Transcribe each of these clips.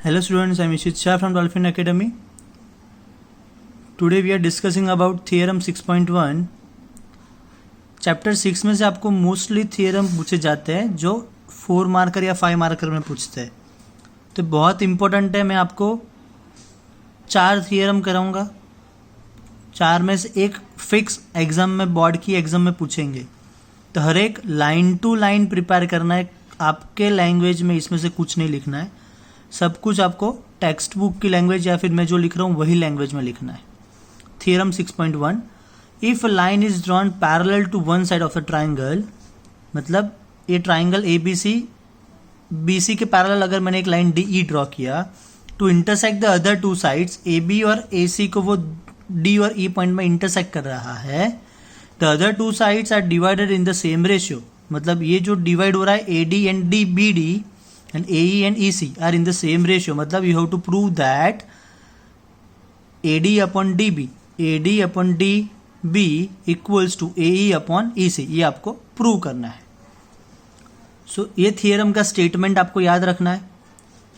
Hello students, I am Ishit Shah from Dolphin Academy. Today we are discussing about theorem 6.1. Chapter 6 में से आपको mostly theorem पूछे जाते हैं जो 4 मार्कर या 5 मार्कर में पूछते हैं, तो बहुत इंपॉर्टेंट है। मैं आपको 4 थियरम कराऊंगा, 4 में से एक फिक्स एग्जाम में, बोर्ड की एग्जाम में पूछेंगे, तो हर एक लाइन टू लाइन प्रिपेयर करना है। आपके लैंग्वेज में इसमें से कुछ नहीं लिखना है, सब कुछ आपको टेक्स्ट बुक की लैंग्वेज या फिर मैं जो लिख रहा हूँ वही लैंग्वेज में लिखना है। Theorem 6.1, if a line is drawn parallel to one side of the triangle, मतलब ये ट्राइंगल ए बी सी के पैरेलल अगर मैंने एक लाइन डी ई ड्रॉ किया to intersect the other two sides, A B और ए सी को वो डी और ई पॉइंट में इंटरसेक्ट कर रहा है, the other two sides are divided in the same ratio, मतलब ये जो डिवाइड हो रहा है A D and D B D and AE and EC are in the same ratio, मतलब you have to prove that AD upon DB, AD upon DB equals to AE upon EC, ये आपको prove करना है। सो ये theorem का statement आपको याद रखना है।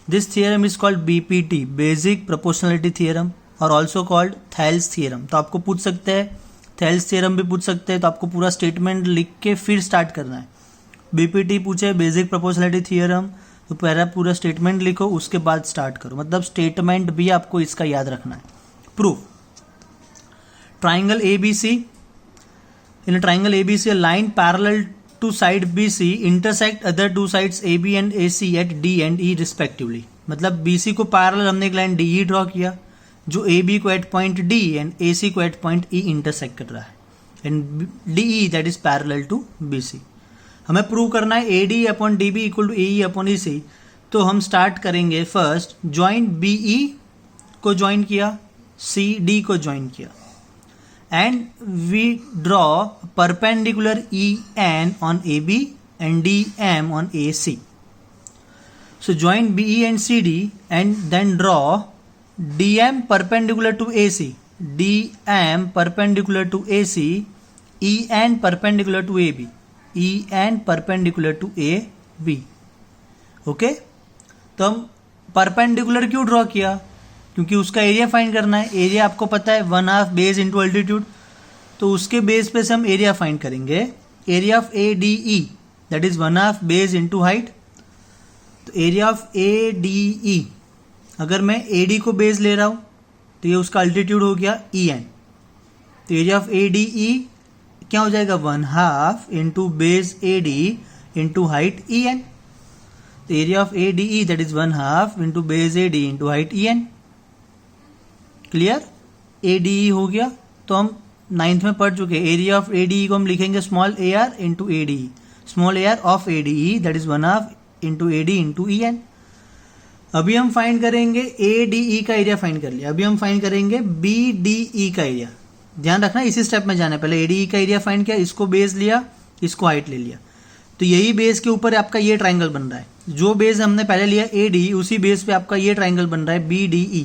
This theorem is called BPT, basic proportionality theorem, और ऑल्सो कॉल्ड थेल्स थियरम। तो आपको पूछ सकते हैं, थेल्स थियरम भी पूछ सकते हैं, तो आपको पूरा स्टेटमेंट लिख के फिर स्टार्ट करना है। BPT पूछे बेसिक प्रोपोर्शनलिटी थियरम, तो पहला पूरा स्टेटमेंट लिखो, उसके बाद स्टार्ट करो, मतलब स्टेटमेंट भी आपको इसका याद रखना है। Proof, triangle ABC, in triangle ABC line parallel to side BC intersect other two sides AB and AC at D and E respectively, मतलब BC को पैरेलल हमने एक लाइन DE ड्रॉ किया जो AB को at point D and AC को at point E intersect कर रहा है, and DE that is parallel to BC। हमें प्रूव करना है AD upon DB equal to AE upon EC। तो हम स्टार्ट करेंगे, फर्स्ट ज्वाइन BE को ज्वाइन किया, CD को ज्वाइन किया, and we draw perpendicular EN on AB and DM on AC। So join BE and CD and then draw DM perpendicular to AC, DM perpendicular to AC, EN perpendicular to AB, EN perpendicular to AB। Okay, तो हम perpendicular क्यों draw किया? क्योंकि उसका area find करना है। Area आपको पता है 1/2 बेस इंटू अल्टीट्यूड, तो उसके बेस पे से हम एरिया फाइंड करेंगे। Area of ADE that is 1/2 base into height. तो एरिया ऑफ ADE, अगर मैं AD को बेस ले रहा हूं तो ये उसका अल्टीट्यूड हो गया EN। तो एरिया ऑफ ADE क्या हो जाएगा? 1/2 into base AD into height EN। तो area of ADE that is 1/2 into base AD into height EN। Clear? ADE हो गया, तो हम 9th में पढ़ चुके हैं। एरिया ऑफ ADE को हम लिखेंगे small AR into ADE, small AR of ADE that is 1/2 into AD into EN। अभी हम फाइंड करेंगे ADE का एरिया फाइंड कर लिया, अभी हम फाइंड करेंगे BDE का एरिया। ध्यान रखना, इसी स्टेप में जाना है। पहले ADE का एरिया फाइंड किया, इसको बेस लिया, इसको हाइट ले लिया, तो यही बेस के ऊपर आपका ये ट्राइंगल बन रहा है। जो बेस हमने पहले लिया AD, उसी बेस पे आपका ये ट्राइंगल बन रहा है BDE।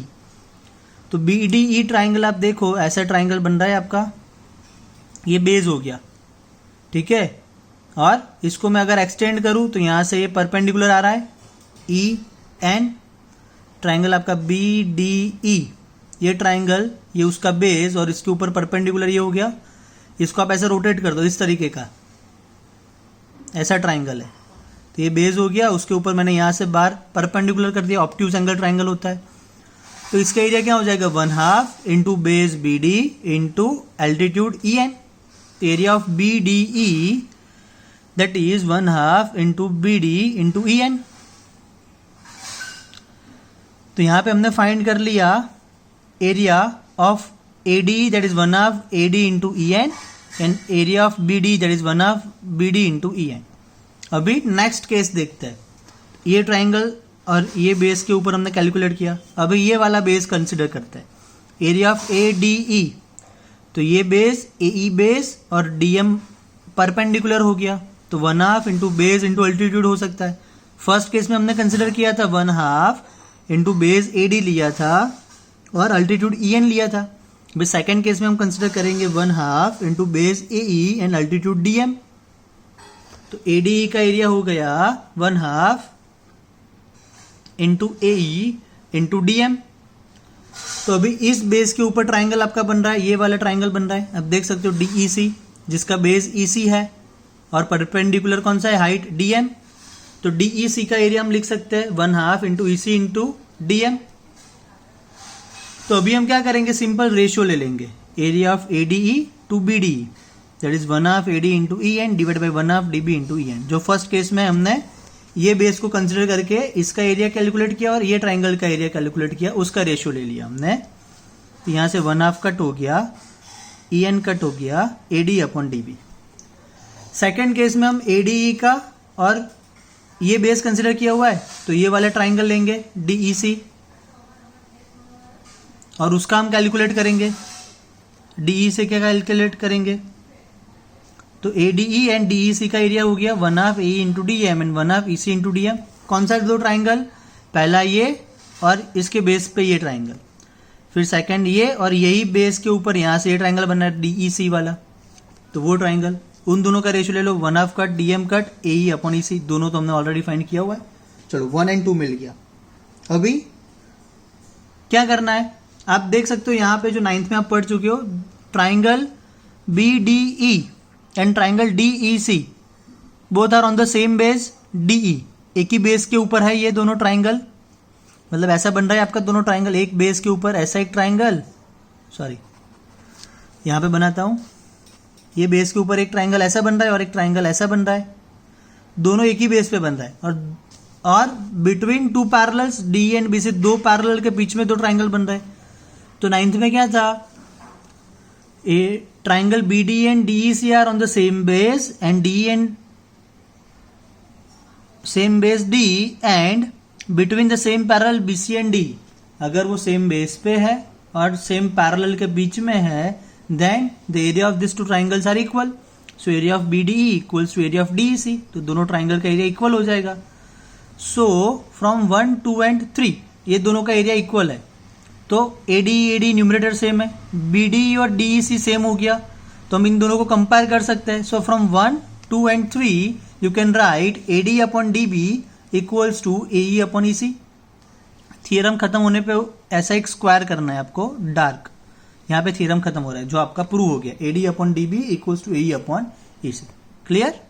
तो BDE ट्राइंगल आप देखो, ऐसा ट्राइंगल बन रहा है आपका, ये बेस हो गया, ठीक है। और इसको मैं अगर एक्सटेंड करूं तो यहां से ये परपेंडिकुलर आ रहा है EN, ट्राइंगल आपका BDE, ये ट्राइंगल, ये उसका बेस और इसके ऊपर परपेंडिकुलर ये हो गया। इसको आप ऐसे रोटेट कर दो, इस तरीके का ऐसा ट्राइंगल है, तो ये बेस हो गया, उसके ऊपर मैंने यहां से बार परपेंडिकुलर कर दिया, ऑब्ट्यूज एंगल ट्राइंगल होता है। तो इसका एरिया क्या हो जाएगा? 1/2 into base BD into altitude EN। Area of BDE that is 1/2 into BD into EN। तो यहां पे हमने फाइंड कर लिया area of AD that is 1/2 AD into EN and area of BD that is 1/2 BD into EN। अभी next case देखते हैं। ये ट्राइंगल और ये बेस के ऊपर हमने कैलकुलेट किया, अभी ये वाला बेस कंसिडर करते हैं। एरिया ऑफ ADE, तो ये बेस AE बेस और DM परपेंडिकुलर हो गया, तो 1/2 इंटू बेस इंटू अल्टीट्यूड हो सकता है। फर्स्ट केस में हमने कंसिडर किया था 1/2 इंटू बेस AD लिया था और अल्टीट्यूड EN लिया था। बस सेकेंड केस में हम कंसिडर करेंगे 1/2 into base AE and altitude DM। तो ADE का एरिया हो गया 1/2 इंटू AE इंटू DM। तो अभी इस बेस के ऊपर ट्राइंगल आपका बन रहा है, ये वाला ट्राइंगल बन रहा है। अब देख सकते हो DEC, जिसका बेस EC है और परपेंडिकुलर कौन सा है, हाइट DM। तो DEC का एरिया हम लिख सकते हैं 1/2 इंटू EC इंटू DM। तो अभी हम क्या करेंगे, सिंपल रेशियो ले लेंगे, area of ADE to BDE, that is 1/2 AD into EN divide by 1/2 DB into EN। जो फर्स्ट केस में हमने ये बेस को कंसिडर करके इसका एरिया कैलकुलेट किया और ये ट्राइंगल का एरिया कैलकुलेट किया, उसका रेशियो ले लिया हमने। तो यहां से 1/2 कट हो गया, EN कट हो गया, AD upon DB। Second case में हम ADE का और ये बेस कंसिडर किया हुआ है, तो ये वाला ट्राइंगल लेंगे DEC और उसका हम कैलकुलेट करेंगे। DE से क्या कैलकुलेट करेंगे, तो ADE एंड DEC का एरिया हो गया 1/2 AE into DM and 1/2 EC into DM। कौन सा दो ट्राइंगल, पहला ये और इसके बेस पे ये ट्राइंगल, फिर सेकंड ये और यही बेस के ऊपर यहाँ से ये ट्राइंगल बन रहा है DEC वाला, तो वो ट्राइंगल, उन दोनों का रेशियो ले लो 1/2 cut DM cut AE upon EC, दोनों तो हमने ऑलरेडी फाइंड किया हुआ है। चलो 1 और 2 मिल गया। अभी क्या करना है, आप देख सकते हो यहाँ पे जो 9th में आप पढ़ चुके हो, triangle BDE and triangle DEC both are on the same base DE, एक ही बेस के ऊपर है ये दोनों ट्राइंगल, मतलब ऐसा बन रहा है आपका दोनों ट्राइंगल एक बेस के ऊपर, ऐसा एक ट्राइंगल, सॉरी यहां पे बनाता हूं, ये बेस के ऊपर एक ट्राइंगल ऐसा बन रहा है और एक ट्राइंगल ऐसा बन रहा है, दोनों एक ही बेस पे बन रहा है। और between two parallels DE and BC, दो पैरेलल के बीच में दो ट्राइंगल बन रहा है। तो 9th में क्या था, ए triangle BDE and DEC are on the same base and DE and same base D and between the same parallel BC and D, अगर वो सेम बेस पे है और सेम पैरेलल के बीच में है, then the area of these two triangles are equal, so area of BDE equals to area of DEC, तो दोनों ट्राइंगल का एरिया इक्वल हो जाएगा। so from 1 2 and 3 ये दोनों का एरिया इक्वल है, तो AD न्यूमरेटर सेम है, BDE और DEC सेम हो गया, तो हम इन दोनों को कंपेयर कर सकते हैं। So from 1 2 and 3 you can write AD upon DB equals to AE upon EC। Theorem खत्म होने पे ऐसा एक स्क्वायर करना है आपको डार्क, यहाँ पे थियरम खत्म हो रहा है जो आपका प्रूव हो गया, AD upon DB equals to AE upon EC। Clear.